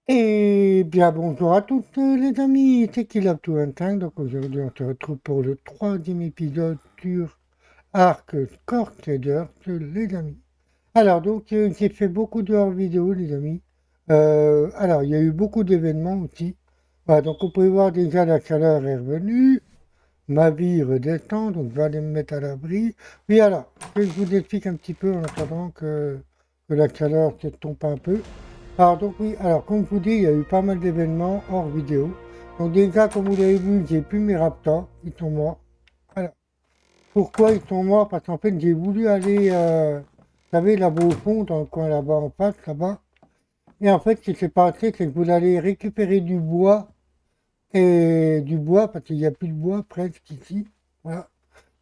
Eh bien, bonjour à tous les amis, c'est Kilab25. Donc aujourd'hui, on se retrouve pour le troisième épisode sur Arc Score Trader, les amis. Alors, donc, j'ai fait beaucoup de hors-vidéo, les amis. Alors, il y a eu beaucoup d'événements aussi. Voilà, donc, on peut voir déjà la chaleur est revenue. Ma vie redescend, donc je vais aller me mettre à l'abri. Oui, alors, que je vous explique un petit peu en attendant que la chaleur se tombe un peu. Alors donc oui, alors comme je vous dis, il y a eu pas mal d'événements hors vidéo. Donc déjà, comme vous l'avez vu, j'ai plus mes raptors, ils sont morts. Alors, pourquoi ils sont morts? Parce qu'en fait, j'ai voulu aller, vous savez, là-bas au fond, dans le coin là-bas en face, là-bas. Et en fait, ce qui s'est passé, c'est que je voulais aller récupérer du bois, et du bois, parce qu'il n'y a plus de bois presque ici. Voilà.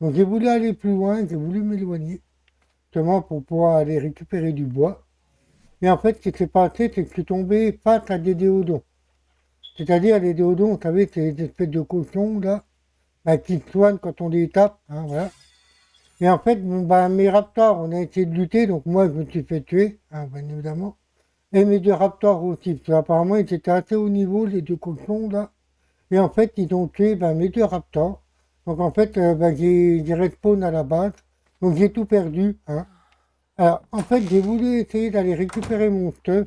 Donc j'ai voulu aller plus loin, j'ai voulu m'éloigner, justement pour pouvoir aller récupérer du bois. Et en fait, ce qui s'est passé, c'est que je suis tombé face à des déodons. C'est-à-dire les déodons, vous savez, c'est des espèces de cochons là, bah, qui se soignent quand on les tape, hein, voilà. Et en fait, bon, bah, mes raptors, on a essayé de lutter, donc moi je me suis fait tuer, hein, bien évidemment. Et mes deux raptors aussi, parce qu'apparemment ils étaient assez haut niveau, les deux cochons là. Et en fait, ils ont tué bah, mes deux raptors. Donc en fait, bah, j'ai respawn à la base, donc j'ai tout perdu, hein. Alors en fait, j'ai voulu essayer d'aller récupérer mon stuff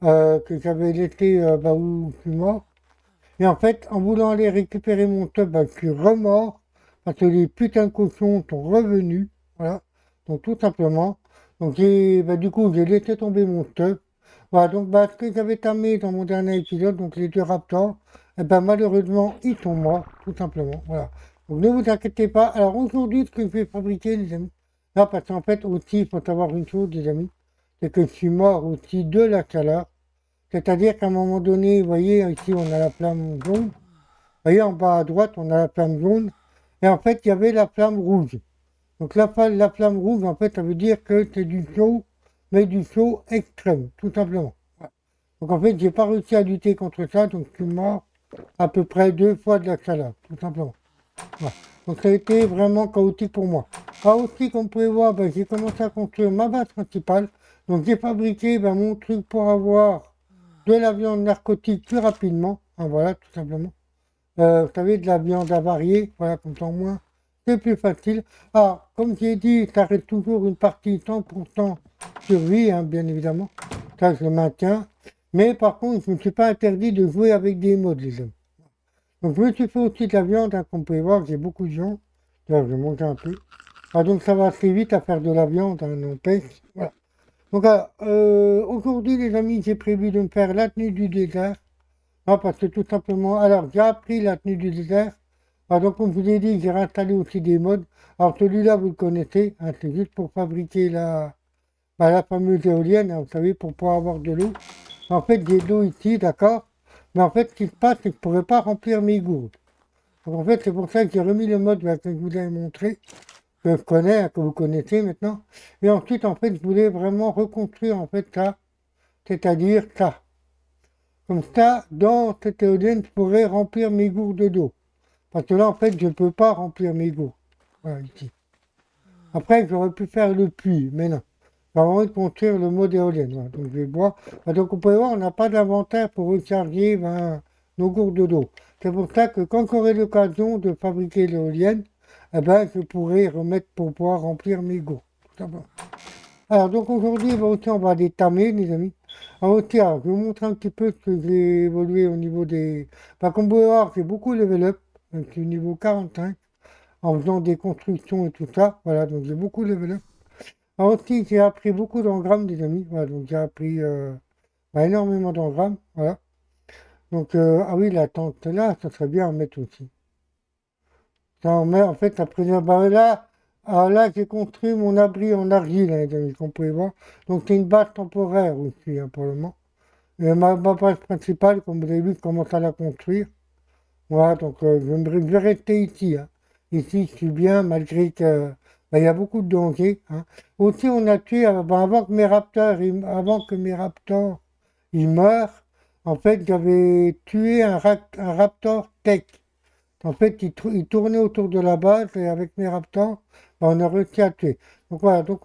que j'avais laissé bah, où je suis mort. Et en fait, en voulant aller récupérer mon stuff, bah, je suis remort parce que les putains de cochons sont revenus. Voilà. Donc tout simplement. Donc bah, du coup, j'ai laissé tomber mon stuff. Voilà, donc bah, ce que j'avais tamé dans mon dernier épisode, donc les deux raptors, eh ben, malheureusement, ils sont morts, tout simplement. Voilà. Donc ne vous inquiétez pas. Alors aujourd'hui, ce que je vais fabriquer, les amis, là, parce qu'en fait, aussi, il faut savoir une chose, les amis, c'est que je suis mort aussi de la chaleur. C'est-à-dire qu'à un moment donné, vous voyez, ici, on a la flamme jaune. Vous voyez, en bas à droite, on a la flamme jaune. Et en fait, il y avait la flamme rouge. Donc la flamme rouge, en fait, ça veut dire que c'est du chaud, mais du chaud extrême, tout simplement. Voilà. Donc en fait, j'ai pas réussi à lutter contre ça, donc je suis mort à peu près 2 fois de la chaleur, tout simplement. Voilà. Donc ça a été vraiment chaotique pour moi. Alors aussi, comme vous pouvez voir, ben, j'ai commencé à construire ma base principale. Donc j'ai fabriqué ben, mon truc pour avoir de la viande narcotique plus rapidement. Hein, voilà, tout simplement. Vous savez, de la viande avariée, voilà, comme ça au moins, c'est plus facile. Alors, comme j'ai dit, ça reste toujours une partie 100% survie, hein, bien évidemment. Ça, je le maintiens. Mais par contre, je ne me suis pas interdit de jouer avec des modes, les hommes. Donc, je me suis fait aussi de la viande, hein, comme vous pouvez voir, j'ai beaucoup de gens. Là, je vais manger un peu. Ah, donc, ça va assez vite à faire de la viande, hein, n'empêche. Voilà. Donc, aujourd'hui, les amis, j'ai prévu de me faire la tenue du désert. Non, parce que tout simplement, alors j'ai appris la tenue du désert. Alors, donc, comme je vous ai dit, j'ai réinstallé aussi des modes. Alors, celui-là, vous le connaissez, hein, c'est juste pour fabriquer bah, la fameuse éolienne, hein, vous savez, pour pouvoir avoir de l'eau. En fait, j'ai de l'eau ici, d'accord. Mais en fait, ce qui se passe, c'est que je ne pourrais pas remplir mes gourdes. Donc, en fait, c'est pour ça que j'ai remis le mode là, que je vous avais montré, que je connais, hein, que vous connaissez maintenant. Et ensuite, en fait, je voulais vraiment reconstruire, en fait, ça, c'est-à-dire ça. Comme ça, dans cette éolienne, je pourrais remplir mes gourdes d'eau. Parce que là, en fait, je ne peux pas remplir mes gourdes. Voilà, ici. Après, j'aurais pu faire le puits, mais non. J'ai envie de construire le mode éolienne. Voilà. Donc, je vais boire. Donc, vous pouvez voir, on n'a pas d'inventaire pour recharger ben, nos gourdes d'eau. C'est pour ça que quand j'aurai l'occasion de fabriquer l'éolienne, eh ben, je pourrai remettre pour pouvoir remplir mes gourdes. Tout simplement. Alors, donc aujourd'hui, ben, aussi, on va les tamer, les amis. Alors, tiens, je vais vous montrer un petit peu ce que j'ai évolué au niveau des. Enfin, comme vous pouvez voir, j'ai beaucoup level up. Donc, je suis niveau 45 en faisant des constructions et tout ça. Voilà, donc j'ai beaucoup level up. Alors aussi, j'ai appris beaucoup d'engrammes, les amis. Voilà, donc j'ai appris bah, énormément d'engrammes. Voilà. Donc, ah oui, la tente là, ça serait bien à mettre aussi. Ça, on met, en fait, après, bah, là, alors là, j'ai construit mon abri en argile, hein, les amis, comme vous pouvez voir. Donc, c'est une base temporaire aussi, hein, pour le moment. Et ma base principale, comme vous avez vu, je commence à la construire. Voilà, donc je vais rester ici, hein. Ici, je suis bien, malgré que bah, il y a beaucoup de dangers, hein. Aussi, on a tué, bah, avant que mes raptors ils meurent, en fait, j'avais tué un raptor tech. En fait, il tournait autour de la base et avec mes raptors, bah, on a réussi à tuer. Donc voilà, donc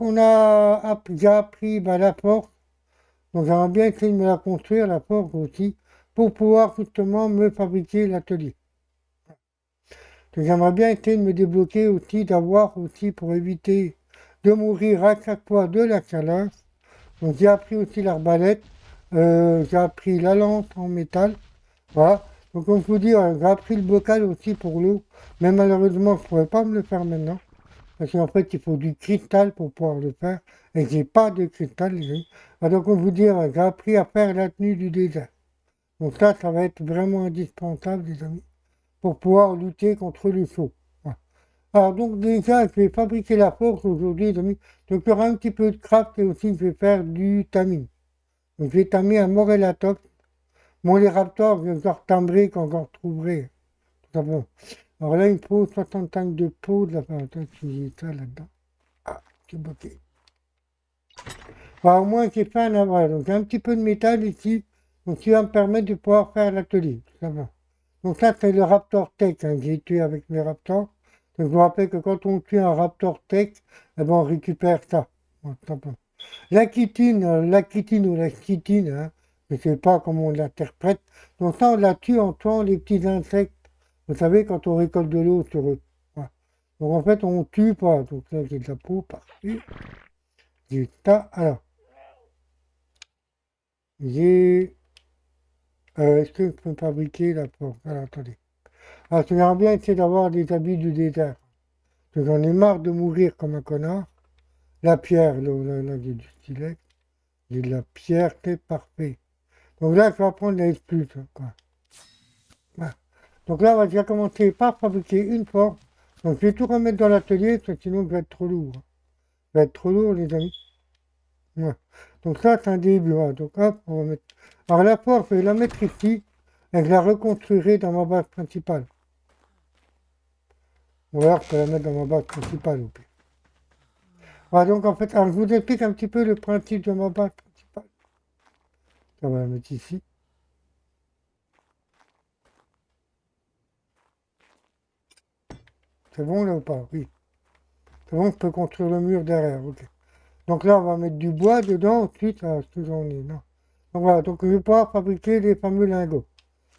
j'ai appris bah, la force. Donc j'aimerais bien essayer de me la construire, la forge aussi, pour pouvoir justement me fabriquer l'atelier. Donc j'aimerais bien essayer de me débloquer aussi, d'avoir aussi pour éviter de mourir à chaque fois de la chaleur. Donc j'ai appris aussi l'arbalète, j'ai appris la lance en métal, voilà. Donc comme je vous dis, j'ai appris le bocal aussi pour l'eau, mais malheureusement je ne pourrais pas me le faire maintenant, parce qu'en fait il faut du cristal pour pouvoir le faire, et j'ai pas de cristal les amis. Alors comme je vous dis, j'ai appris à faire la tenue du désert. Donc ça va être vraiment indispensable les amis, pour pouvoir lutter contre le chaud. Voilà. Alors donc déjà je vais fabriquer la forge aujourd'hui les amis, donc il y aura un petit peu de craft et aussi je vais faire du tamine. Donc je vais tamer un Morellatop. Bon, les Raptors, je les retamberai quand j'en retrouverai. Tout simplement. Alors là, il me faut 65 de peau de la fin. Attends, si j'ai ça là-dedans. Ah, c'est bloqué. Enfin, au moins, j'ai fait un aval. Donc, j'ai un petit peu de métal ici. Donc, qui va me permettre de pouvoir faire l'atelier. Tout simplement. Donc, ça, c'est le Raptor Tech hein, que j'ai tué avec mes Raptors. Donc, je vous rappelle que quand on tue un Raptor Tech, eh ben, on récupère ça. Bon, tout simplement. La chitine ou la chitine, hein, je ne sais pas comment on l'interprète. Donc ça, on la tue en tuant les petits insectes. Vous savez, quand on récolte de l'eau sur eux. Voilà. Donc en fait, on ne tue pas. Donc là, j'ai de la peau partout. J'ai ça. Alors, j'ai... est-ce que je peux fabriquer la peau? Alors, attendez. Alors, j'aimerais bien essayer d'avoir des habits du désert. Parce que j'en ai marre de mourir comme un connard. La pierre, là, j'ai du stylet. J'ai de la pierre, c'est parfait. Donc là, je vais prendre la S+, quoi. Voilà. Donc là, on va déjà commencer par fabriquer une forme. Donc je vais tout remettre dans l'atelier, parce que sinon je vais être trop lourd. Je vais être trop lourd, les amis. Voilà. Donc ça, c'est un début. Voilà. Donc hop, on va mettre... Alors la forme, je vais la mettre ici, et je la reconstruirai dans ma base principale. Ou alors, je peux la mettre dans ma base principale, au pire. Voilà, donc en fait, alors, je vous explique un petit peu le principe de ma base principale. On va la mettre ici. C'est bon là ou pas? Oui. C'est bon, je peux construire le mur derrière, ok. Donc là, on va mettre du bois dedans, ensuite, ce que j'en ai, non. Donc voilà, donc je vais pouvoir fabriquer les fameux lingots.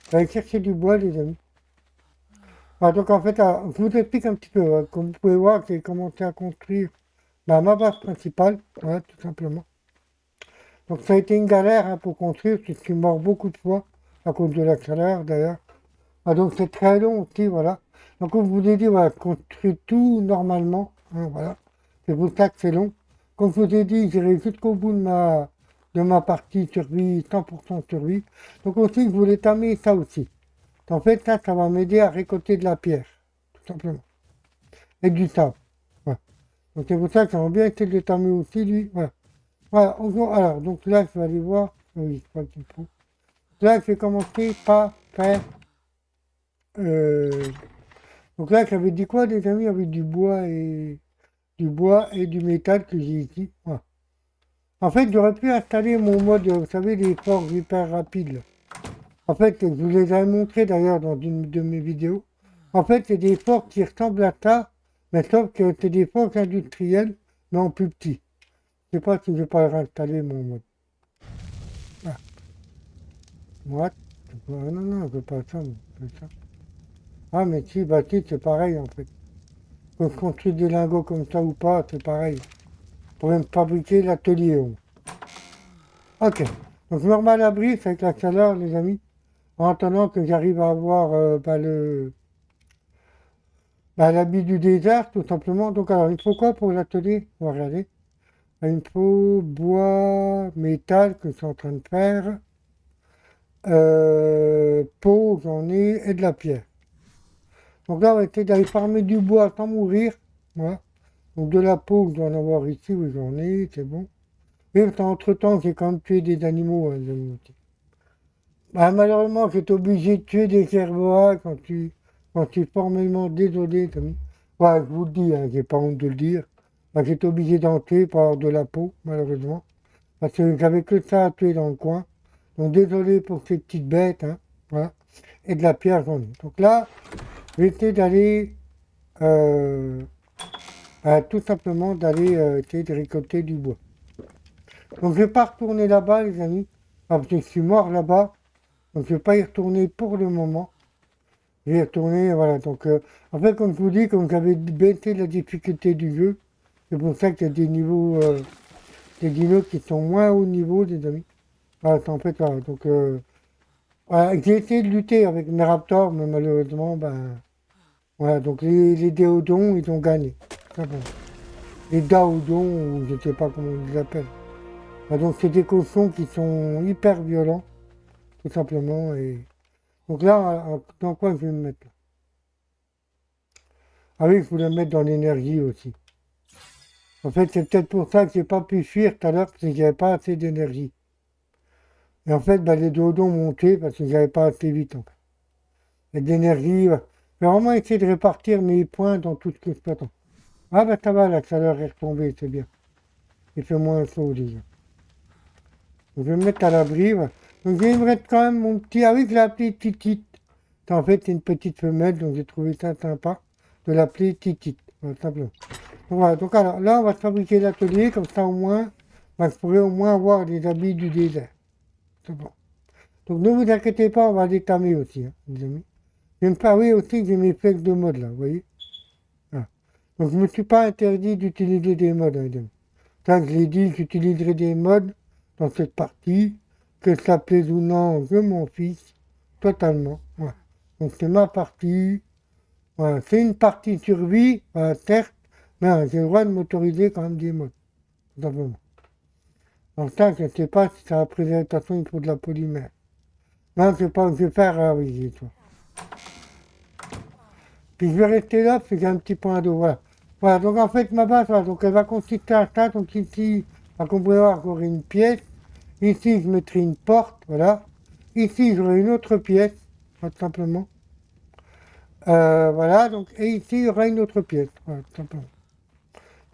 Je vais aller chercher du bois, les amis. Voilà, donc en fait, je vous explique un petit peu. Comme vous pouvez voir, j'ai commencé à construire ma base principale, voilà, tout simplement. Donc ça a été une galère hein, pour construire, je suis mort beaucoup de fois, à cause de la chaleur d'ailleurs. Ah, donc c'est très long aussi, voilà. Donc comme je vous ai dit, voilà, je construis tout normalement, hein, voilà. C'est pour ça que c'est long. Comme je vous ai dit, j'irai jusqu'au bout de ma partie survie, 100% survie. Donc aussi, je voulais tamer ça aussi. En fait, ça va m'aider à récolter de la pierre, tout simplement. Et du sable. Voilà. Donc c'est pour ça que j'aimerais bien essayer de le tamer aussi, lui. Voilà. Voilà. Alors, donc là, je vais aller voir. Oui, je crois qu'il faut. Là, je vais commencer par faire... euh, donc là, j'avais dit quoi, les amis, avec du bois et du métal que j'ai ici. Voilà. En fait, j'aurais pu installer mon mode, vous savez, les forges hyper rapides. Là. En fait, je vous les avais montré d'ailleurs dans une de mes vidéos. En fait, c'est des forges qui ressemblent à ça, mais sauf que c'est des forges industrielles, mais en plus petit. Je sais pas si je vais pas réinstaller mon mode. Ah, what? Non, non, je veux pas ça, je veux ça. Ah, mais si, bah si, c'est pareil en fait. Que je construis des lingots comme ça ou pas, c'est pareil. Pour même fabriquer l'atelier. Ok. Donc je me remets à l'abri avec la chaleur, les amis. En attendant que j'arrive à avoir l'habit du désert, tout simplement. Donc alors, il me faut quoi pour l'atelier? On va regarder. Il me faut bois, métal, que je suis en train de faire. Peau, j'en ai, et de la pierre. Donc là, on va essayer d'aller farmer du bois sans mourir. Voilà. Donc de la peau, je dois en avoir ici, oui, j'en ai, c'est bon. Et entre-temps, j'ai quand même tué des animaux, hein, les amis. Bah, malheureusement, j'étais obligé de tuer des herbivores quand tu es formellement désolé. Ouais, je vous le dis, hein, j'ai pas honte de le dire. Bah, j'étais obligé d'en tuer pour avoir de la peau, malheureusement. Parce que j'avais que ça à tuer dans le coin. Donc désolé pour ces petites bêtes, hein. Voilà. Et de la pierre, j'en ai. Donc là, je vais essayer d'aller, tout simplement d'aller essayer de récolter du bois. Donc je vais pas retourner là-bas, les amis. Parce que je suis mort là-bas. Donc je vais pas y retourner pour le moment. Je vais y retourner, voilà. Donc en fait, comme je vous dis, comme j'avais baissé la difficulté du jeu, c'est pour ça qu'il y a des niveaux, des dinos qui sont moins haut niveau, les amis. Voilà, en fait, voilà. Donc voilà, j'ai essayé de lutter avec mes raptors, mais malheureusement, ben voilà. Donc les déodons, ils ont gagné. Ça va. Les daodons, ou je ne sais pas comment on les appelle. Donc c'est des cochons qui sont hyper violents, tout simplement. Et donc là, dans quoi je vais me mettre là? Ah oui, il faut le mettre dans l'énergie aussi. En fait, c'est peut-être pour ça que j'ai pas pu fuir tout à l'heure, parce que j'avais pas assez d'énergie. Et en fait, bah, les dodons montaient parce que j'avais pas assez vite. En fait. Et d'énergie, ouais. Je vais vraiment essayer de répartir mes points dans tout ce que je peux attendre. Ah bah ça va, la chaleur est retombée, c'est bien. Il fait moins chaud déjà. Donc, je vais me mettre à l'abri. Ouais. Donc j'aimerais quand même mon petit. Ah oui, je l'ai appelé Titite. En fait, c'est une petite femelle, donc j'ai trouvé ça sympa de l'appeler Titite. Voilà, simplement. Donc, voilà, donc alors là, on va fabriquer l'atelier, comme ça au moins, bah, je pourrais au moins avoir des habits du désert. C'est bon. Donc ne vous inquiétez pas, on va les tamer aussi, hein, les amis. Je vais me faire, oui, aussi, j'ai mes flèches de mode là, vous voyez. Voilà. Donc je ne me suis pas interdit d'utiliser des modes, hein, les amis. Ça, je l'ai dit, j'utiliserai des modes dans cette partie. Que ça plaise ou non, je m'en fiche totalement. Voilà. Donc c'est ma partie. Voilà. C'est une partie survie, certes, mais j'ai le droit de m'autoriser quand même des modes, tout simplement. Donc ça, je ne sais pas si ça va préserver, de toute façon, il faut de la polymère. Non, je sais pas, je vais faire, ah oui, j'ai toi. Puis je vais rester là parce que j'ai un petit point d'eau, voilà. Voilà, donc en fait, ma base, voilà, donc elle va consister à ça. Donc ici, on pourrait voir, j'aurai une pièce. Ici, je mettrai une porte, voilà. Ici, j'aurai une autre pièce, tout simplement. Voilà, donc, et ici, il y aura une autre pièce, voilà, tout simplement.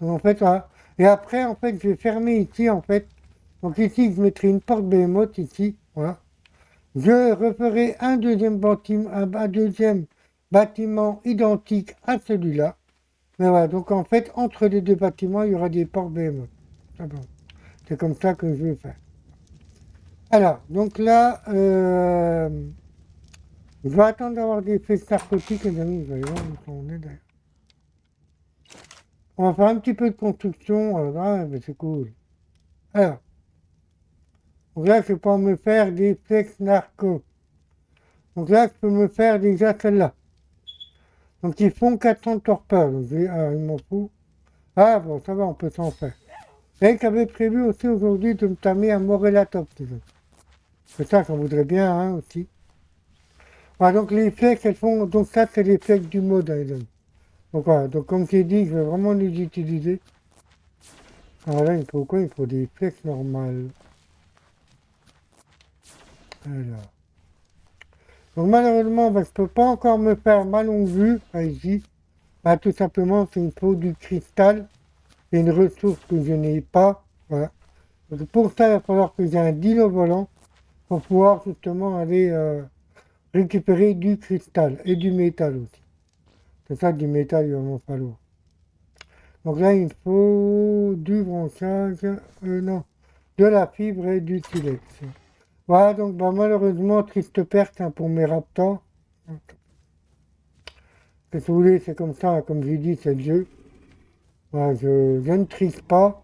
Donc en fait, voilà. Et après, en fait, je vais fermer ici, en fait. Donc ici, je mettrai une porte Behemoth, ici, voilà. Je referai un deuxième bâtiment identique à celui-là. Mais voilà, donc en fait, entre les deux bâtiments, il y aura des portes Behemoth. C'est comme ça que je vais faire. Alors, donc là, je vais attendre d'avoir des faits narcotiques, les amis. Vous allez voir où on est d'ailleurs. On va faire un petit peu de construction. Alors, ah, mais c'est cool. Alors, donc là, je vais pouvoir me faire des flex narcos. Donc là, je peux me faire déjà celle-là. Donc ils font 400 torpeurs. Donc ah, il m'en fout. Ah bon, ça va, on peut s'en faire. Et j'avais prévu aussi aujourd'hui de me tamer un Morellatop. C'est ça qu'on voudrait bien, hein, aussi. Voilà, donc les flex, elles font. Donc ça, c'est les flex du mode, hein, les amis. Donc voilà, donc comme j'ai dit, je vais vraiment les utiliser. Alors là, il faut quoi? Il faut des flex normales. Alors. Donc malheureusement, ben, je ne peux pas encore me faire ma longue vue, ici. Ben, tout simplement, c'est une faute du cristal. C'est une ressource que je n'ai pas. Voilà. Donc pour ça, il va falloir que j'ai un dino volant pour pouvoir justement aller récupérer du cristal et du métal aussi. C'est ça, du métal, il va m'en falloir. Donc là, il faut du branchage, non, de la fibre et du silex. Voilà, donc bah, malheureusement, triste perte, hein, pour mes raptors. Que si vous voulez, c'est comme ça, comme j'ai dit, c'est le jeu. Voilà, je ne triche pas.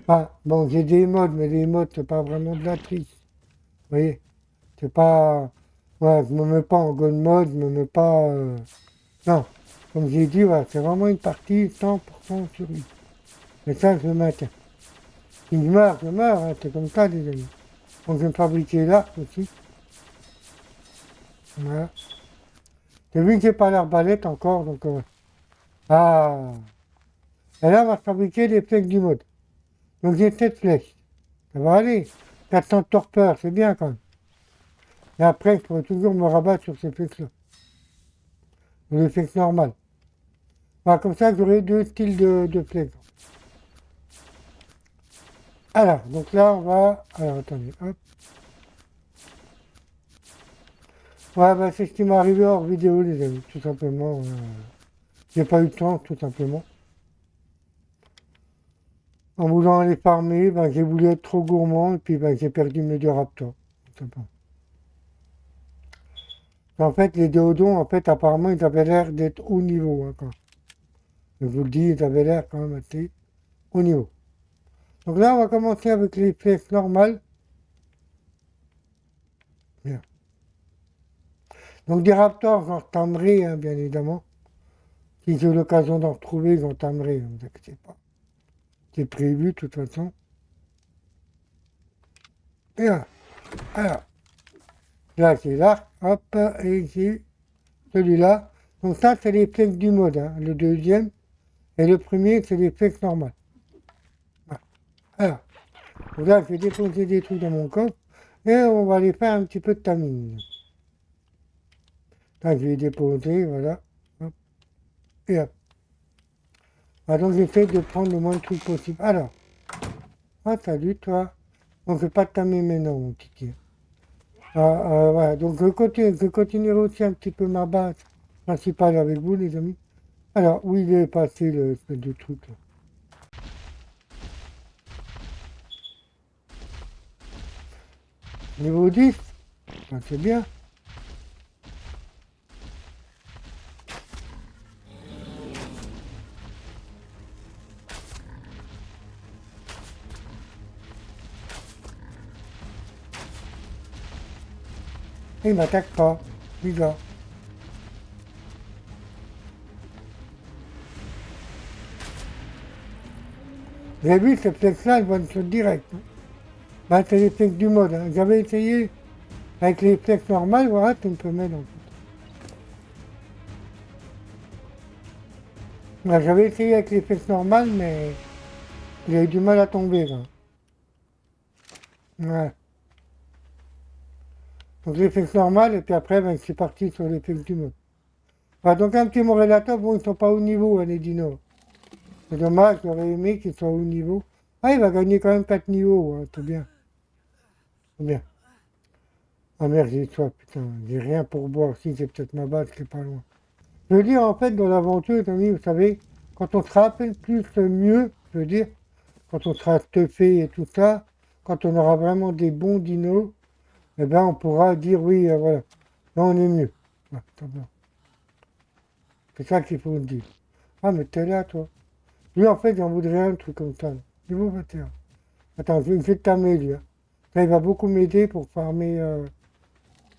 Ah, bon, j'ai des modes, mais les modes, c'est pas vraiment de la triche. Vous voyez, c'est pas. Voilà, je me mets pas en god mode, je me mets pas. Non, comme j'ai dit, voilà, c'est vraiment une partie 100% survie. Et ça, je le maintiens. Si je meurs, hein, c'est comme ça, les amis. Donc, je vais me fabriquer l'arc aussi. Voilà. J'ai vu que j'ai pas l'arbalète encore, donc. Ah! Et là, on va fabriquer les flèches du mode. Donc, j'ai 7 flèches. Ça va aller. 400 torpeurs, c'est bien quand même. Et après, je pourrais toujours me rabattre sur ces flèches-là. Les flèches normales. Voilà, comme ça, j'aurai deux styles de flèches. Alors, donc là, on va. Alors, attendez, hop. Ouais, bah, c'est ce qui m'est arrivé hors vidéo, les amis, tout simplement. J'ai pas eu le temps, tout simplement. En voulant aller farmer, ben, j'ai voulu être trop gourmand et puis ben, j'ai perdu mes deux raptors. Tout simplement. En fait, les déodons, en fait, apparemment, ils avaient l'air d'être haut niveau. Hein, quand. Je vous le dis, ils avaient l'air quand même assez haut niveau. Donc là, on va commencer avec les flèches normales. Bien. Donc des raptors, j'en retamerai, hein, bien évidemment. Si j'ai l'occasion d'en retrouver, j'en tamerai, ne vous inquiétez pas. C'est prévu, de toute façon. Et là, alors, là, c'est l'arc, hop, et j'ai celui-là. Donc ça, c'est les flèches du mode, hein, le deuxième. Et le premier, c'est les flèches normales. Voilà. Alors, donc là, je vais déposer des trucs dans mon coffre. Et on va aller faire un petit peu de tamis. Là, je vais déposer, voilà. Hop, et hop. Ah, donc j'essaie de prendre le moins de trucs possible. Alors, ah, salut toi. Donc je vais pas tamer maintenant, mon petit. Voilà. Donc je continuerai aussi un petit peu ma base principale avec vous, les amis. Alors, où il est passé le espèce de truc là? Niveau 10, ben, c'est bien. Et il m'attaque pas. Bizarre. Vous avez vu, ces flèches-là, elles vont se direct. Hein. Ben, c'est les flèches du mode. Hein. J'avais essayé avec les flèches normales, voilà, c'est une femelle en fait. Ben, j'avais essayé avec les flèches normales, mais j'ai eu du mal à tomber là. Ouais. Donc les flèches normales, et puis après, ben, c'est parti sur les flèches du mode. Voilà, donc un petit Morellator, bon, ils sont pas au niveau, hein, les dinos. C'est dommage, j'aurais aimé qu'ils soient au niveau. Ah, il va gagner quand même 4 niveaux, hein, c'est bien. C'est bien. Ah merde, j'ai soif, putain, j'ai rien pour boire. Si, c'est peut-être ma base qui est pas loin. Je veux dire, en fait, dans l'aventure, les amis, vous savez, quand on sera un peu plus mieux, je veux dire, quand on sera stuffé et tout ça, quand on aura vraiment des bons dinos, eh ben, on pourra dire oui, voilà, là, on est mieux. Ouais, c'est ça qu'il faut dire. Ah, mais t'es là, toi. Lui, en fait, j'en voudrais un truc comme ça. Là. Niveau 21. Attends, je vais t'amener, lui. Hein. Ça, il va beaucoup m'aider pour farmer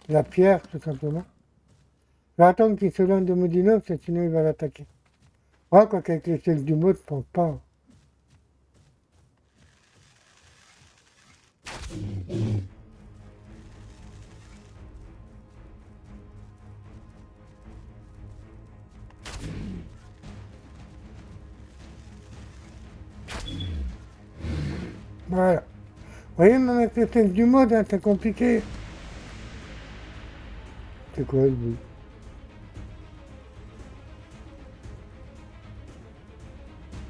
la pierre, tout simplement. Je vais attendre qu'il se donne de Modinov, sinon il va l'attaquer. Ouais, quoi qu'avec les chefs du mode, je pense pas. Voilà. Vous voyez, même avec les chefs du mode, hein, c'est compliqué. C'est quoi le but?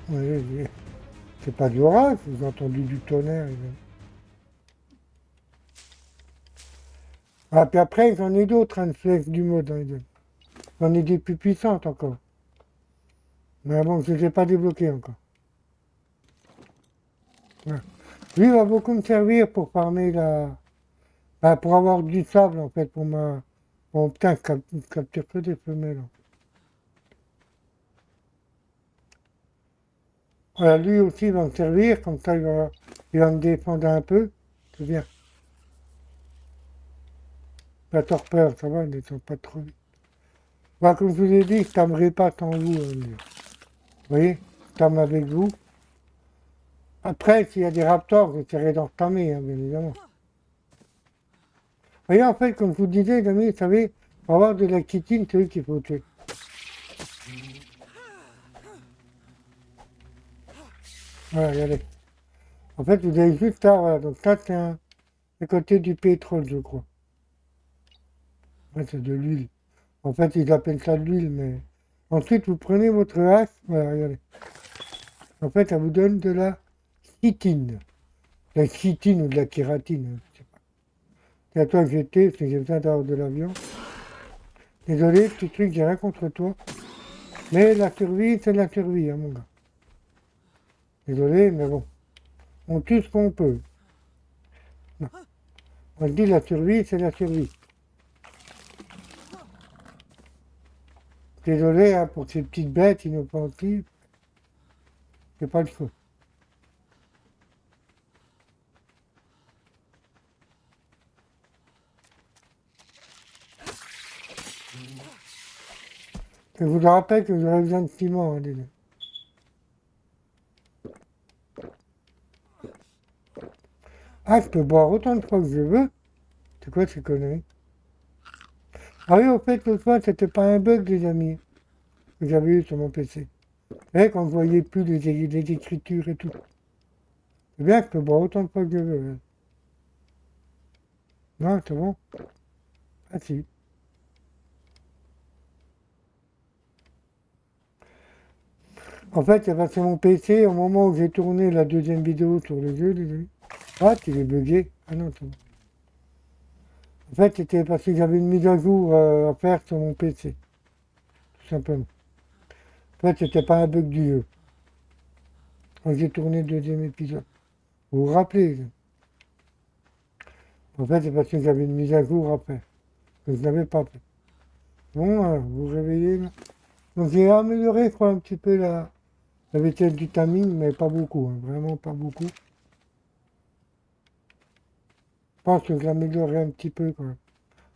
Ouais, c'est pas du orage, vous avez entendu du tonnerre. Ah, puis après, j'en ai d'autres, hein, de flèches du mode. Hein, j'en ai des plus puissantes encore. Mais bon, je ne les ai pas débloquées encore. Ouais. Lui va beaucoup me servir pour farmer la... Bah, pour avoir du sable, en fait, pour ma... Bon, putain, je capture que des femelles. Hein. Voilà, lui aussi va me servir, comme ça il va me défendre un peu. C'est bien. La torpeur, ça va, ils ne sont pas trop vite. Bah, comme je vous ai dit, je tamerai pas sans vous. Vous voyez, je tame avec vous. Après, s'il y a des raptors, j'essaierai d'en tamer, hein, bien évidemment. Vous voyez, en fait, comme je vous disais, les amis, vous savez, pour avoir de la chitine, c'est eux qu'il faut tuer. Voilà, regardez. En fait, vous avez juste ça, voilà. Donc ça, c'est un côté du pétrole, je crois. Ouais, c'est de l'huile. En fait, ils appellent ça de l'huile, mais... Ensuite, vous prenez votre hache, voilà, regardez. En fait, ça vous donne de la chitine. De la chitine ou de la kératine, hein, je sais pas. C'est à toi que j'étais, parce que j'ai besoin d'avoir de la viande. Désolé, petit truc, j'ai rien contre toi. Mais la survie, c'est la survie, hein, mon gars. Désolé, mais bon. On tue ce qu'on peut. Non. On dit la survie, c'est la survie. Désolé hein, pour ces petites bêtes inoffensives. C'est pas le feu. Je vous rappelle que j'aurais besoin de ciment, hein, déjà. Ah, je peux boire autant de fois que je veux. C'est quoi ces conneries? Ah oui, au fait, l'autre fois, c'était pas un bug, les amis, que j'avais eu sur mon PC. Et quand je voyais plus les écritures et tout. C'est bien que je peux boire autant de fois que je veux. Hein. Non, c'est bon. Ah si. En fait, j'ai passé mon PC au moment où j'ai tourné la deuxième vidéo sur le jeu, les amis. Ah, il est bugué. Ah non, c'est bon. En fait, c'était parce que j'avais une mise à jour à faire sur mon PC, tout simplement. En fait, c'était pas un bug du jeu. Quand j'ai tourné le deuxième épisode. Vous vous rappelez? En fait, c'est parce que j'avais une mise à jour à faire. Que je n'avais pas fait. Bon, vous vous réveillez là. Donc j'ai amélioré, je crois, un petit peu la vitesse du timing, mais pas beaucoup, hein, vraiment pas beaucoup. Je pense que je l'améliorerai un petit peu quand même.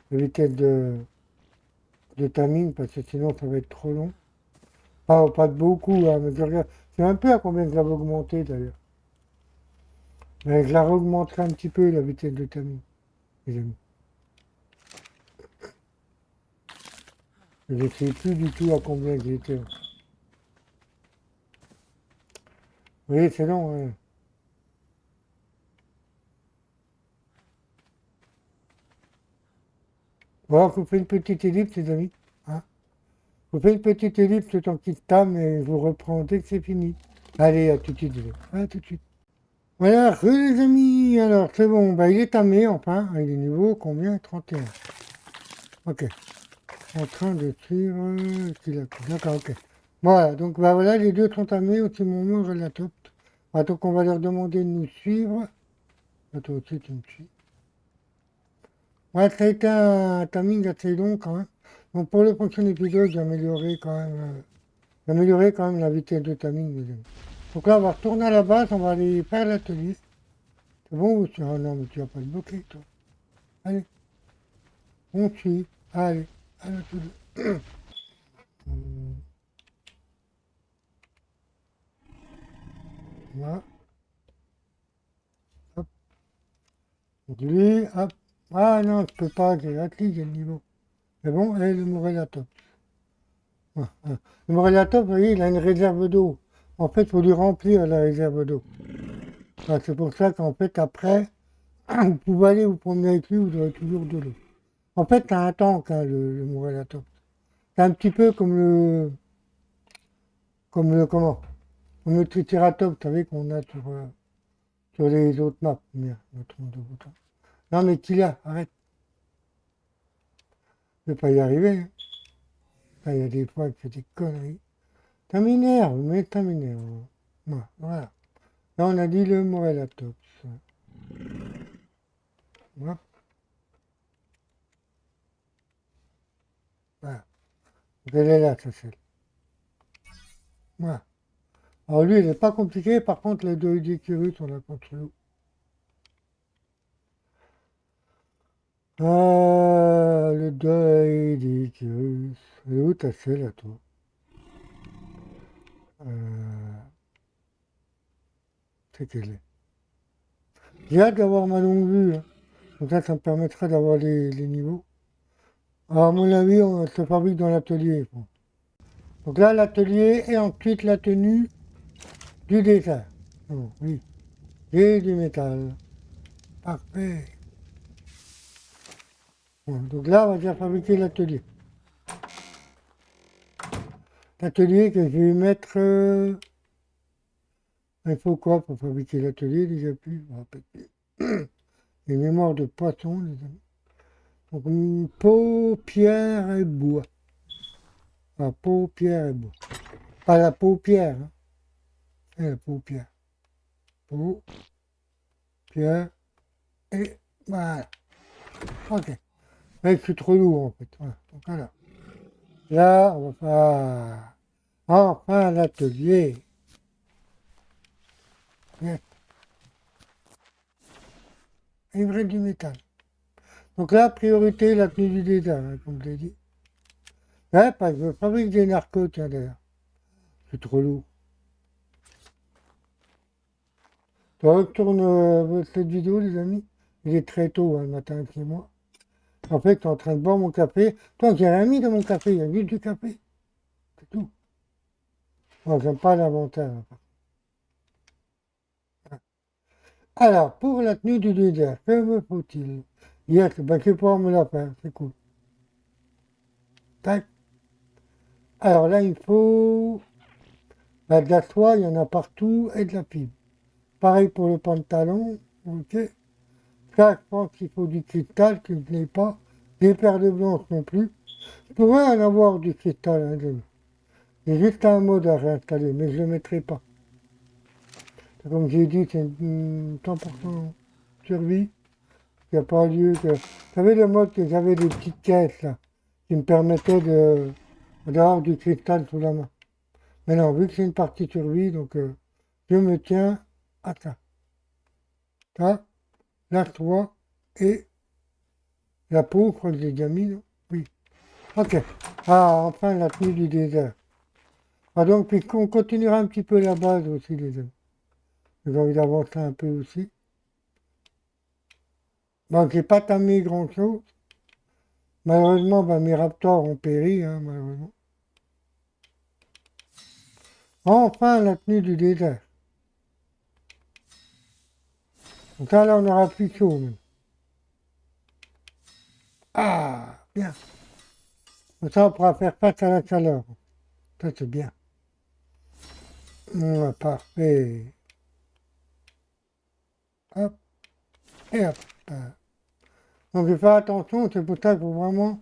La vitesse de timing, parce que sinon ça va être trop long. Pas de beaucoup, hein, mais je regarde. Je sais un peu à combien je l'avais augmenté d'ailleurs. Mais je la augmenterai un petit peu la vitesse de timing, les amis. Je ne sais plus du tout à combien j'étais. Vous voyez, c'est long, hein. Voilà, je vous fais une petite ellipse, les amis. Hein. Je vous fais une petite ellipse le temps qu'il tame et je vous reprends dès que c'est fini. Allez, à tout de suite, les amis. À tout de suite. Voilà, les amis. Alors, c'est bon. Bah, il est tamé, enfin. Il est niveau combien? 31. Ok. En train de suivre. D'accord, ok. Voilà, donc bah, voilà, les deux sont tamés. Au moment où je la top. Ah, donc, on va leur demander de nous suivre. Attends, aussi, tu me suis. Ouais, ça a été un timing assez long quand même. Donc, pour le prochain épisode, j'ai amélioré quand même la vitesse de timing, les amis. Donc là, on va retourner à la base, on va aller faire l'atelier. C'est bon ou tu... Ah non, mais tu vas pas le bloquer, toi. Allez, on suit. Allez, à l'atelier. Voilà, hop. Donc lui, hop. Ah non, je peux pas, j'ai l'atelier, j'ai le niveau. Mais bon, et le Morellatop. Ah, ah. Le Morellatop, vous voyez, il a une réserve d'eau. En fait, il faut lui remplir la réserve d'eau. Ah, c'est pour ça qu'en fait, après, vous pouvez aller vous promener avec lui, vous aurez toujours de l'eau. En fait, c'est un tank, hein, le Morellatop. C'est un petit peu comment? Comme le Triceratops, vous savez, qu'on a sur les autres maps. Merde, je me trompe de bouton. Non, mais qu'il a, arrête. Je vais pas y arriver. Hein. Là, il y a des fois que fait des conneries. Ça m'énerve, mais ça m'énerve. Ouais, voilà. Là, on a dit le Morellatops. Hop, voilà. Donc, elle est là, ça c'est. Voilà. Alors lui, il n'est pas compliqué. Par contre, les deux Dicurus, on a construit où? Ah, le deuil d'Icarus. Et où t'as fait là, toi? C'est qu'elle est. J'ai hâte d'avoir ma longue vue. Hein. Donc ça me permettra d'avoir les niveaux. Alors, à mon avis, on se fabrique dans l'atelier. Bon. Donc là, l'atelier et ensuite la tenue du dessin. Oh, oui. Et du métal. Parfait. Bon, donc là, on va déjà fabriquer l'atelier. L'atelier que je vais mettre... il faut quoi pour fabriquer l'atelier déjà plus? Je me rappelle plus. Les mémoires de poisson, les amis. Donc, une peau, pierre et bois. Ah, peau, pierre et bois. Pas la paupière, hein. C'est la paupière. Peau. Pierre. Et voilà. Ok. Mais je suis trop lourd en fait. Voilà. Donc alors. Là, on va faire enfin l'atelier. Yes. Il me reste du métal. Donc là, priorité, la tenue du désert, hein, comme je l'ai dit. Ouais, parce que je fabrique des narcos, tiens d'ailleurs. C'est trop lourd. Je retourne cette vidéo, les amis. Il est très tôt, hein, le matin, chez moi. En fait, je suis en train de boire mon café. Toi, j'ai rien mis dans mon café, il y a juste du café. C'est tout. Moi, j'aime pas l'inventaire. Alors, pour la tenue du désert, que me faut-il? Yes, ben, je vais pouvoir me la faire, c'est cool. Tac. Alors là, il faut de la soie, il y en a partout, et de la fibre. Pareil pour le pantalon, ok. Là, je pense qu'il faut du cristal, que je n'ai pas. Des paires de blanches non plus. Je pourrais en avoir du cristal, hein, j'ai juste un mode à réinstaller, mais je ne le mettrai pas. Comme j'ai dit, c'est une 100% survie. Il n'y a pas lieu que... Vous savez le mode que j'avais des petites caisses là, qui me permettaient d'avoir du cristal sous la main. Mais non, vu que c'est une partie survie, donc je me tiens à ça. Ça, la soie et la peau, je crois que j'ai déjà mis, non? Oui. Ok. Ah, enfin la tenue du désert. Ah donc, puis on continuera un petit peu la base aussi, les amis. J'ai envie d'avancer un peu aussi. Bon, j'ai pas tamé grand-chose. Malheureusement, ben, mes raptors ont péri, hein, malheureusement. Enfin, la tenue du désert. Donc là, on aura plus chaud, même. Ah, bien. Comme ça, on pourra faire face à la chaleur. Ça, c'est bien. Parfait. Hop, et hop. Donc, je vais faire attention, c'est pour ça qu'il faut vraiment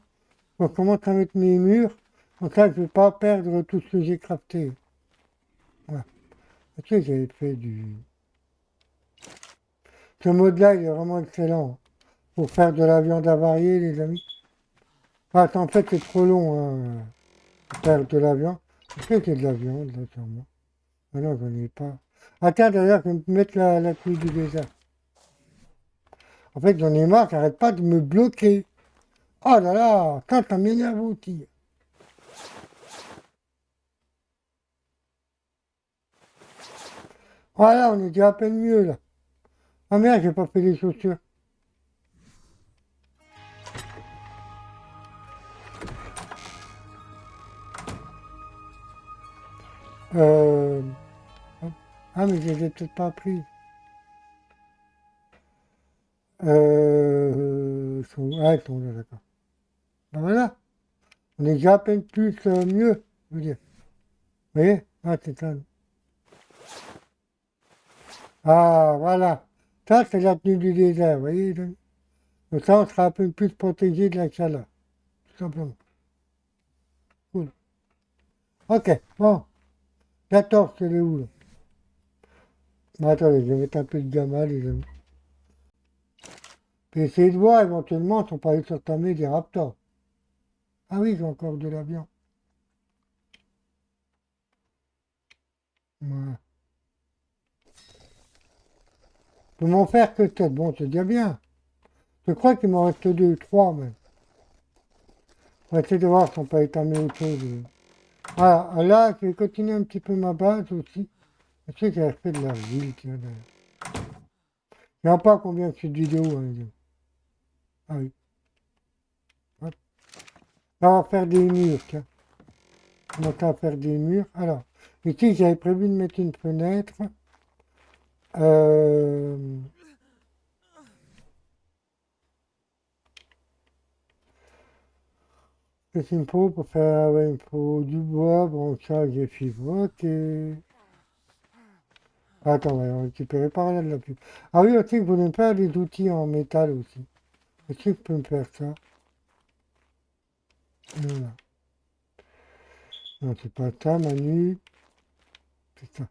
je commence à mettre mes murs. Comme ça, je ne vais pas perdre tout ce que j'ai crafté. Voilà. Tu sais, j'avais fait du... Ce mode-là, il est vraiment excellent pour faire de la viande avariée, les amis. Ah, en fait, c'est trop long, hein, faire de la viande. Je sais qu'il y a de la viande, là, sur moi. Mais non, j'en ai pas. Attends, d'ailleurs, je vais me mettre la pluie du désert. En fait, j'en ai marre, j'arrête pas de me bloquer. Oh là là, ça m'énerve aussi. Voilà, on est déjà à peine mieux, là. Ah merde, j'ai pas fait les chaussures. Euh... Ah, mais je les ai peut-être pas pris. Ah, ils sont là, d'accord. Ben voilà, on est déjà à peine plus mieux, je veux dire. Vous voyez? Ah, c'est ça. Ah, voilà. Ça, c'est la tenue du désert, vous voyez? Donc ça, on sera un peu plus protégé de la chaleur, tout simplement. Cool. Ok, bon. La torche, elle est où, là? Bon, attendez, je vais mettre un peu de gamma, les amis. Puis essayer de voir, éventuellement, si on peut aller surtamer des raptors. Ah oui, j'ai encore de la viande. Voilà. Je peux m'en faire que 7. Bon, c'est déjà bien. Je crois qu'il m'en reste 2, 3 même. On va essayer de voir si on peut étamer autre chose. Voilà, là, je vais continuer un petit peu ma base aussi. Je sais que j'avais fait de la ville, tiens. Je ne sais pas combien de cette vidéo. Hein, ah oui. Hop. Là, on va faire des murs, tiens. On va faire des murs. Alors, ici, j'avais prévu de mettre une fenêtre. Euh, Qu'est-ce qu'il me faut pour faire? Ouais, il me faut du bois, branchage et fibre. Ok. Attends, on va récupérer par là de la pub. Ah oui, aussi, je voulais me faire des outils en métal aussi. Est-ce que je peux me faire ça? Voilà. Non, c'est pas ça, Manu. C'est ça.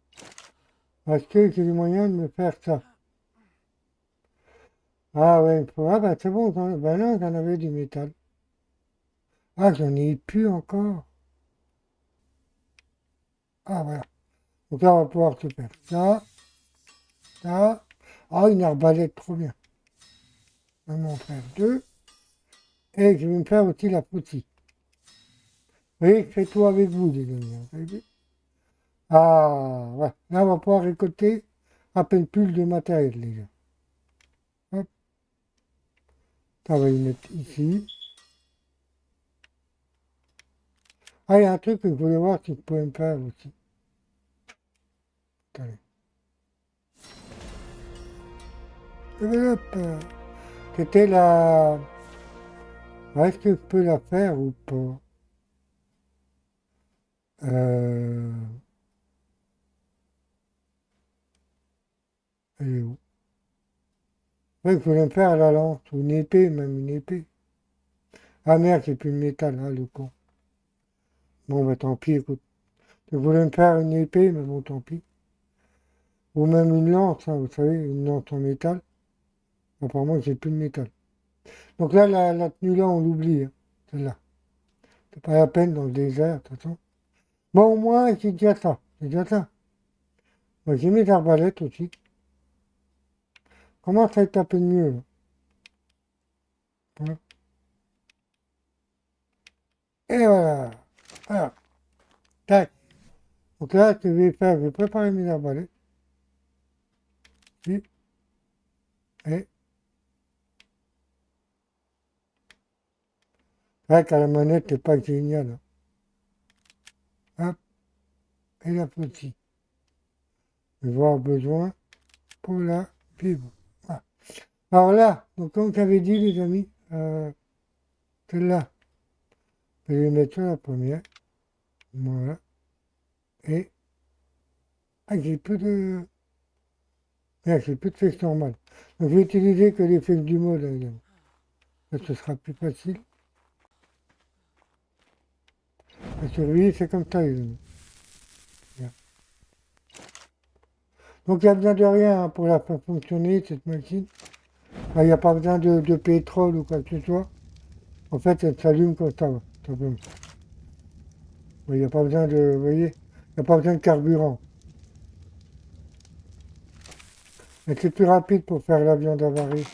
Est-ce que j'ai les moyens de me faire ça? Ah ouais, ah bah c'est bon, bah non, j'en avais du métal. Ah, j'en ai plus encore. Ah voilà. Donc là, on va pouvoir se faire ça, ça. Ah, une arbalète, trop bien. Je vais m'en faire deux. Et je vais me faire aussi la poutine. Vous voyez, je fais tout avec vous, les amis, hein, vous avez vu. Ah, ouais. Là, on va pouvoir récolter à peine plus de matériel, les gars. Hop, ça va y mettre ici. Ah, il y a un truc que je voulais voir si vous pouvez me faire aussi. Attendez. Hop, c'était la... Est-ce que je peux la faire ou pas? Euh... Elle est où? Ouais, je voulais me faire à la lance, ou une épée, même une épée. Ah merde, j'ai plus de métal, ah le con. Bon, bah tant pis, écoute. Je voulais me faire une épée, mais bon, tant pis. Ou même une lance, hein, vous savez, une lance en métal. Apparemment, j'ai plus de métal. Donc là, la tenue là, on l'oublie, hein, celle-là. C'est pas la peine dans le désert, de toute façon. Bon, au moins, j'ai déjà ça. C'est déjà ça. Moi, j'ai mes arbalètes aussi. Comment ça être un peu mieux, là. Voilà. Et voilà. Voilà. Tac. Donc là, ce que je vais faire, je vais préparer mes arbalètes. Ici. Et là, qu'à la manette, c'est pas génial, hein. Hop. Et la petite. Je vais avoir besoin pour la fibre. Voilà. Alors là, donc comme j'avais dit, les amis, celle-là, je vais mettre sur la première. Voilà. Et, ah, j'ai plus de, j'ai plus de flèches normales. Donc je vais utiliser que les flèches du mode, là, les amis. Là, ce sera plus facile. La survie, c'est comme ça, les amis. Bien. Donc il n'y a besoin de rien hein, pour la faire fonctionner, cette machine. Il n'y a pas besoin de pétrole ou quoi que ce soit. En fait, elle s'allume comme ça, simplement. Il n'y a pas besoin de, vous voyez, il n'y a pas besoin de carburant. Mais c'est plus rapide pour faire la viande avariée.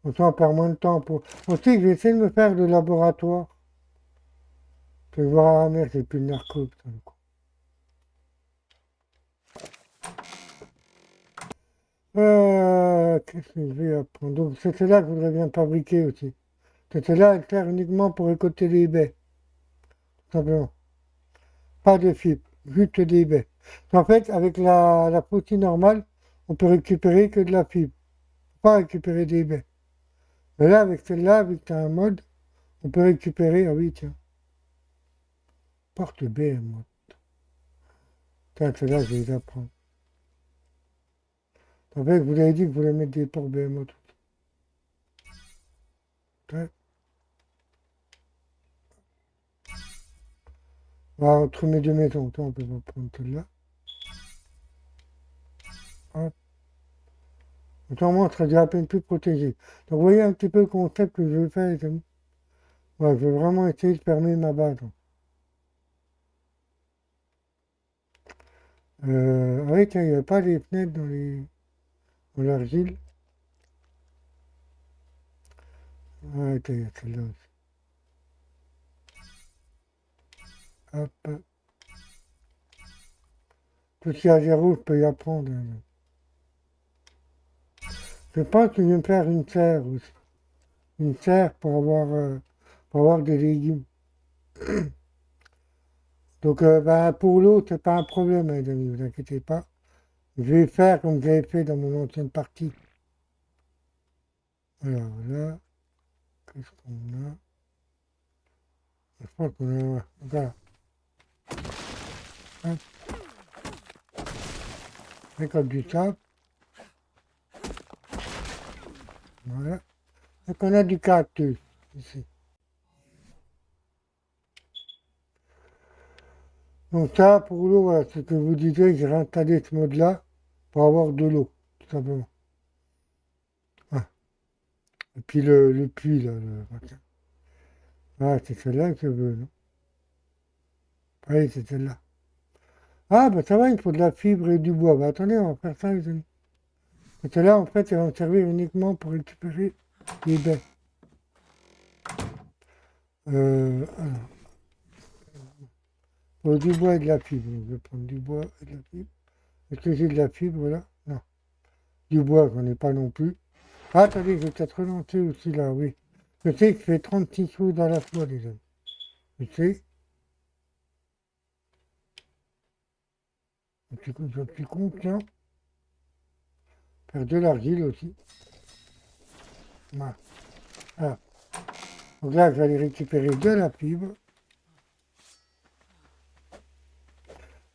Comme ça, on perd moins de temps pour... Aussi, je vais essayer de me faire de laboratoire. Je vais voir à la mer, j'ai plus de narco, putain, le con. Qu'est-ce que je vais apprendre? Donc, c'est celle-là que je voudrais bien fabriquer aussi. C'est celle-là, elle sert uniquement pour récolter des baies, tout simplement. Pas de fibres, juste des baies. En fait, avec la poutine normale, on peut récupérer que de la fibre, pas récupérer des baies. Mais là, avec celle-là, vu que tu as un mode, on peut récupérer, ah oui, tiens, porte-baies, moi. Tiens, celle-là, je vais les apprendre. En fait, vous avez dit que vous voulez mettre des portes BMO tout. Ouais. Voilà, entre mes deux maisons, on peut pas prendre celle-là. Hop. Autrement, on serait déjà à peine plus protégé. Donc, vous voyez un petit peu le concept que je veux faire, les amis. Ouais, je veux vraiment essayer de fermer ma base. Ah oui, tiens, il n'y a pas les fenêtres dans l'argile. Ah, tiens, il y a celle-là aussi. Hop. Tout ce qui est à zéro, je peux y apprendre, hein. Je pense que je vais me faire une serre aussi. Une serre pour avoir des légumes. Donc, ben, pour l'eau, c'est pas un problème, les amis, vous inquiétez pas. Je vais faire comme j'avais fait dans mon ancienne partie. Alors là, qu'est-ce qu'on a? Je pense qu'on a... Voilà. Hop, récolte du sable. Voilà. Donc on a du cactus ici. Donc ça, pour l'eau, voilà, ce que je vous disais, j'ai réinstallé ce mode-là pour avoir de l'eau, tout simplement. Et puis le puits, là. Ah, c'est celle-là que je veux, non? Oui, c'est celle-là. Ah, bah ça va, il faut de la fibre et du bois. Bah attendez, on va faire ça, les amis. Parce que là, en fait, ça va me servir uniquement pour récupérer les baies. Alors, pour du bois et de la fibre. Je vais prendre du bois et de la fibre. Est-ce que j'ai de la fibre, là? Non. Du bois, j'en ai pas non plus. Ah, attendez, je vais peut-être relancer aussi, là, oui. Je sais que je fais 36 choses à la fois, les amis. Je sais. Je suis confiant. Faire de l'argile aussi. Voilà. Ah. Donc là, je vais aller récupérer de la fibre.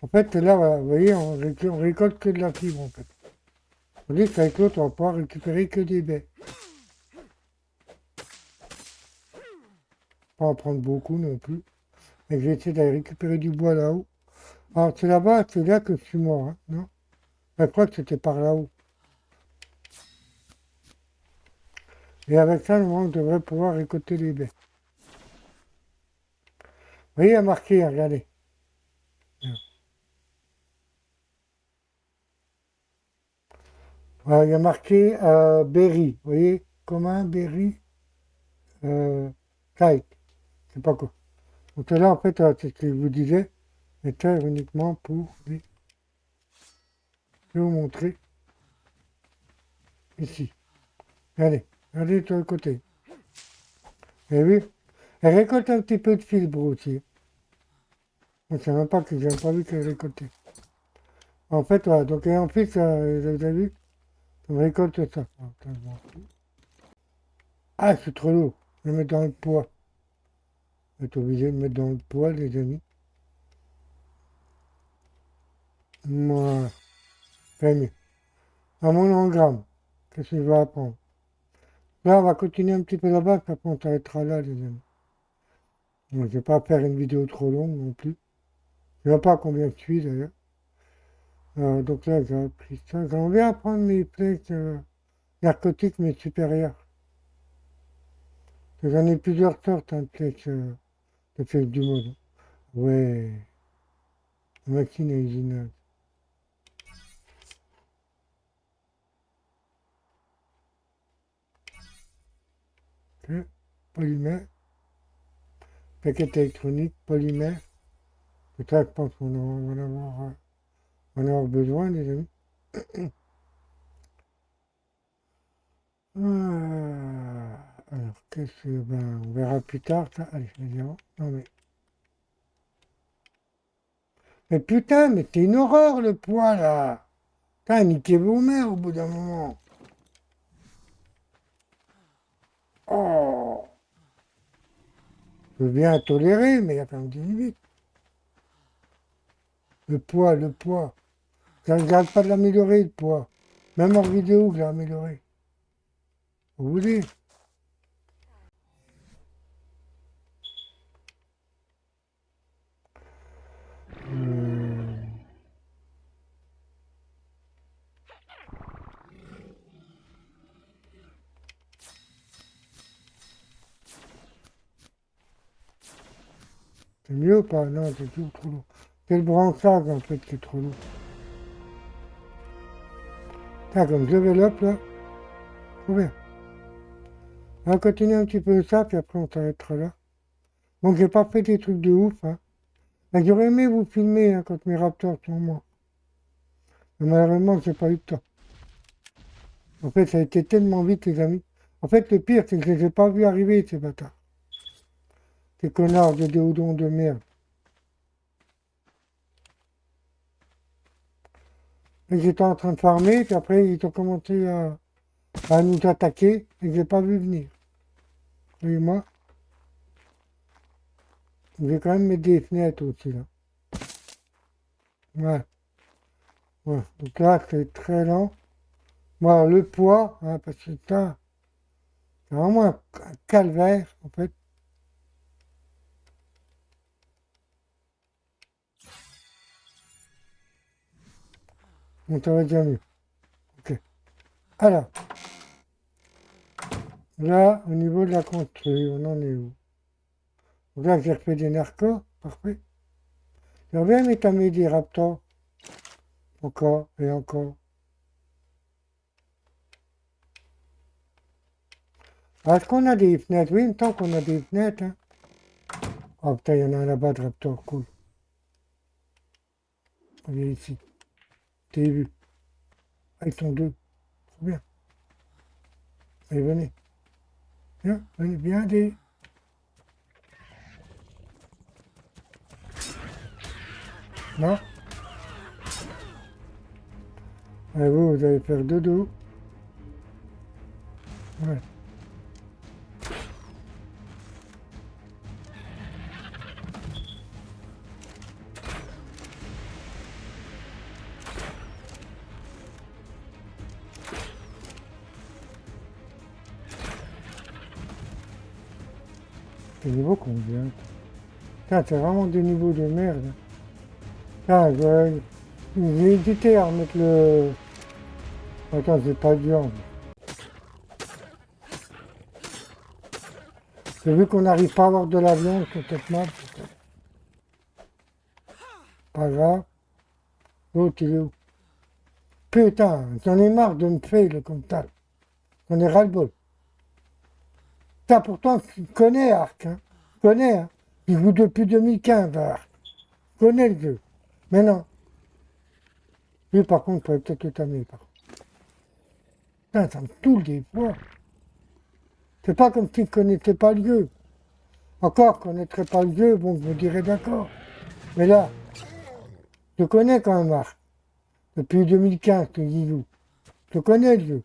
En fait, là, voilà, vous voyez, on récolte que de la fibre, en fait. Tandis qu'avec l'autre, on va pouvoir récupérer que des baies. Pas en prendre beaucoup non plus. Mais je vais essayer d'aller récupérer du bois là-haut. Alors, c'est là-bas, c'est là que je suis mort, hein, non? Je crois que c'était par là-haut. Et avec ça, on devrait pouvoir récolter les baies. Vous voyez, il y a marqué, regardez. Voilà, il y a marqué berry. Vous voyez, commun, berry, euh, kite. C'est pas quoi. Donc là, en fait, c'est ce que je vous disais. C'était uniquement pour les... Je vais vous montrer ici. Regardez, regardez de l'autre côté. Vous avez vu? Elle récolte un petit peu de fibre aussi. Je ne sais même pas que j'ai pas vu qu'elle récoltait. En fait, voilà. Donc, et ensuite, vous avez vu? On récolte ça. Attends, ah, c'est trop lourd. Je vais mettre dans le poids. Je vais être obligé de mettre dans le poids, les amis. Moi, très mieux. À mon engramme. Qu'est-ce que je vais apprendre? Là, on va continuer un petit peu là-bas, puis après on s'arrêtera là, les amis. Bon, je ne vais pas faire une vidéo trop longue non plus. Je ne sais pas combien je suis d'ailleurs. Donc là, j'ai appris ça. J'aimerais bien apprendre mes flèches narcotiques, mais supérieures. J'en ai plusieurs sortes, hein, de flèches du mode. Ouais, la machine est usineuse. Ok. Polymère, plaquette électronique, polymère. C'est ça, je pense qu'on va en avoir besoin, les amis. Alors, qu'est-ce que... Ben, on verra plus tard, ça. Allez, je vais dire. Non, mais... Mais putain, mais c'est une horreur, le poids, là. Putain, niquez vos mères au bout d'un moment. Oh, je veux bien tolérer, mais il y a quand même des limites. Le poids. Je ne regarde pas de l'améliorer, le poids. Même en vidéo, je l'ai amélioré. Vous voulez? Euh, c'est mieux ou pas? Non, c'est tout trop lourd. C'est le branchage, en fait, qui est trop lourd. Tiens, comme je développe, là, trop bien. On va continuer un petit peu ça, puis après on s'arrêtera là. Donc j'ai pas fait des trucs de ouf, hein. Mais j'aurais aimé vous filmer hein, quand mes raptors sont morts. Mais malheureusement, j'ai pas eu le temps. En fait, ça a été tellement vite, les amis. En fait, le pire, c'est que je les ai pas vus arriver, ces bâtards. Ces connards de déodons de merde. Et j'étais en train de farmer, puis après, ils ont commencé à nous attaquer, et j'ai pas vu venir. Et moi, je vais quand même mettre des fenêtres aussi, là. Ouais, ouais. Donc là, c'est très lent. Moi, le poids, hein, parce que ça, c'est vraiment un calvaire, en fait. Donc ça va déjà mieux. Ok. Alors, Là, au niveau de la construire, on en est où? Donc là, j'ai refait des narcos, parfait. J'aurais bien aimé des raptors, encore et encore. Est-ce qu'on a des fenêtres? Oui, tant qu'on a des fenêtres. Hein. Oh putain, il y en a un là-bas de raptor, cool. Viens ici. T'as vu? Ah, ils sont deux. Trop bien. Allez, venez. Viens, venez, viens, des. Non? Allez, vous allez faire dodo. Ouais. C'est niveau combien? Putain, c'est vraiment des niveaux de merde. Putain, j'ai hésité à remettre le... Attends, c'est pas dur. J'ai vu qu'on n'arrive pas à avoir de la viande sur cette map. Pas grave. L'autre, il est où? Putain, j'en ai marre de me fail comme ça. J'en ai ras-le-bol. Putain, pourtant, tu connais Ark, hein. Tu connais, hein. Je joue depuis 2015 à Ark. Je connais le jeu. Mais non. Lui, par contre, il faudrait peut-être le tamer, par contre. Putain, ça me saoule des fois. C'est pas comme si je connaissais pas le jeu. Encore, je connaîtrais pas le jeu, bon, je me dirais d'accord. Mais là, je connais quand même Ark. Depuis 2015 que j'y joue. Je connais le jeu.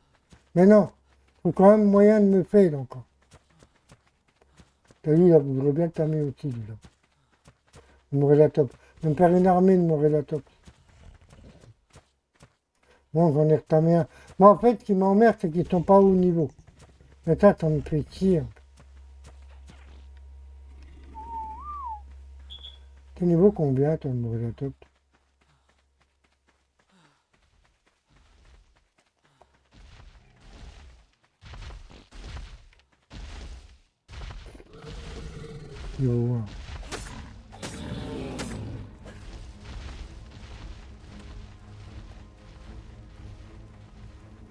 Mais non. Il faut quand même moyen de me fail encore. T'as vu, là, vous voudrez bien tamer aussi, lui, là. Morella top. Je vais me faire une armée de Morella top. Bon, j'en ai retamé un. Moi, en fait, ce qui m'emmerde, c'est qu'ils sont pas au niveau. Mais ça me fait chier. T'es niveau combien, toi, Morella top? Niveau 1.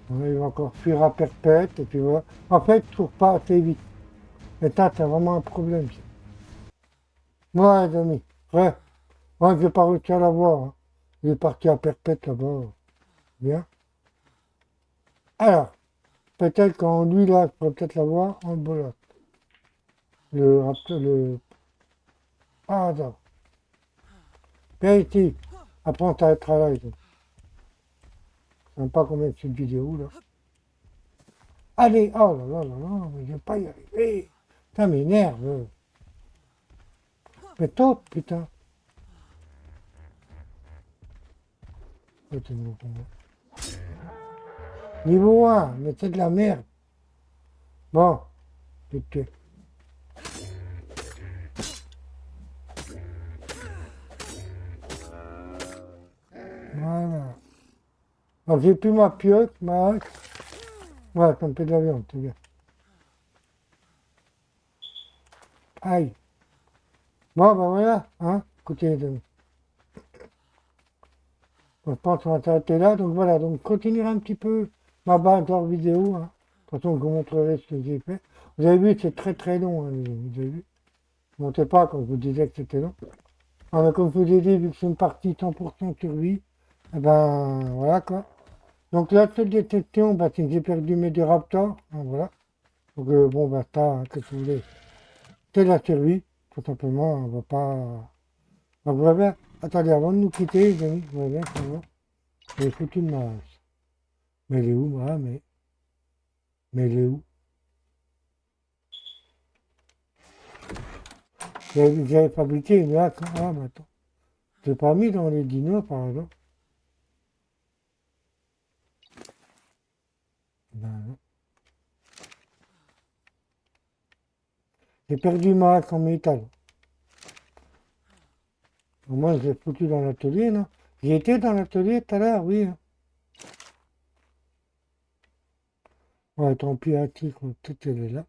Ouais, il va encore fuir à perpète, et puis voilà. En fait, je trouve pas assez vite. Et ça, c'est vraiment un problème, ça. Ouais, les amis. Ouais. Ouais, j'ai pas réussi à l'avoir. Hein. Il est parti à perpète là-bas. Bien. Alors, peut-être qu'en lui, là, je pourrais peut-être l'avoir en bolot. Le... Ah, attends. Viens ici. Après, on t'arrêtera là. Je sais même pas combien de cette vidéo, là. Allez, oh là là là là, mais je vais pas y arriver. Ça m'énerve. Mais top, putain. Oh, t'es nouveau pour moi. Niveau 1, mais c'est de la merde. Bon, je vais te tuer. Voilà. Donc j'ai plus ma pioche, ma hache. Ouais, ça me fait de la viande, c'est bien. Aïe. Bon, ben voilà, hein. Écoutez, les amis. Je pense qu'on va s'arrêter là. Donc voilà, donc continuer un petit peu ma base hors vidéo. Hein. De toute façon, je vous montrerai ce que j'ai fait. Vous avez vu, c'est très très long, hein, les amis. Vous avez vu. Ne montez pas quand je vous disais que c'était long. Ah, mais comme je vous ai dit, vu que c'est une partie 100% survie, eh ben voilà quoi. Donc la seule détection, bah, c'est que j'ai perdu mes deux raptors. Hein, voilà. Donc bon, bah ça, hein, qu'est-ce que vous voulez. C'est la survie, tout simplement. On va pas. Donc voilà. Attendez, avant de nous quitter, les amis, voilà, ça va. J'ai foutu de ma hache. Mais elle est où, moi, mais elle est où? J'avais fabriqué une hache. Ah, mais attends. Je l'ai pas mis dans les dinos, par exemple. Ben, non. J'ai perdu ma hache en métal. Au moins, je l'ai foutu dans l'atelier, non? J'y étais dans l'atelier tout à l'heure, oui. Hein. Ouais, tant pis, un tigre, peut-être elle est là.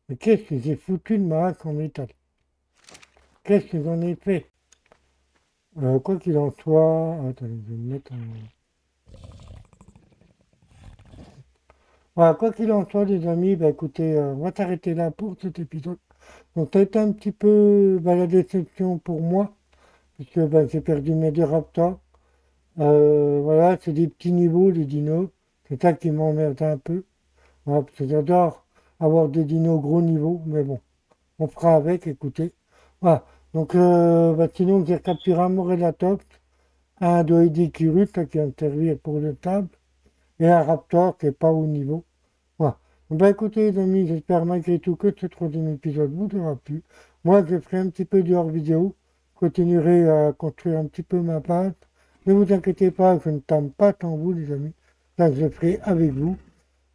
Mais qu'est-ce que j'ai foutu de ma hache en métal? Qu'est-ce que j'en ai fait? Quoi qu'il en soit, attends, je vais me mettre en... Voilà, quoi qu'il en soit, les amis, bah écoutez, on va s'arrêter là pour cet épisode. Donc, ça a été un petit peu bah, la déception pour moi, puisque bah, j'ai perdu mes deux raptors. Voilà, c'est des petits niveaux, les dinos. C'est ça qui m'emmerde un peu. Voilà, parce que j'adore avoir des dinos gros niveaux, mais bon, on fera avec, écoutez. Voilà, donc bah, sinon, j'ai capturé un Morelatops, un Doedicurus, là, qui va me servir pour le table, et un raptor qui n'est pas au niveau. Voilà. Bah écoutez les amis, j'espère malgré tout que ce troisième épisode vous aura plu. Moi je ferai un petit peu de hors vidéo, continuerai à construire un petit peu ma page. Ne vous inquiétez pas, je ne tame pas tant vous les amis. Ça je le ferai avec vous.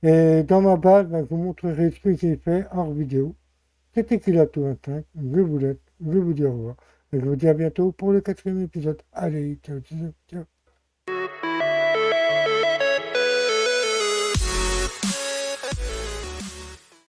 Et dans ma base, bah, je vous montrerai ce que j'ai fait hors vidéo. C'était Kilato 25, je vous laisse, je vous dis au revoir. Et je vous dis à bientôt pour le quatrième épisode. Allez, ciao, ciao, ciao.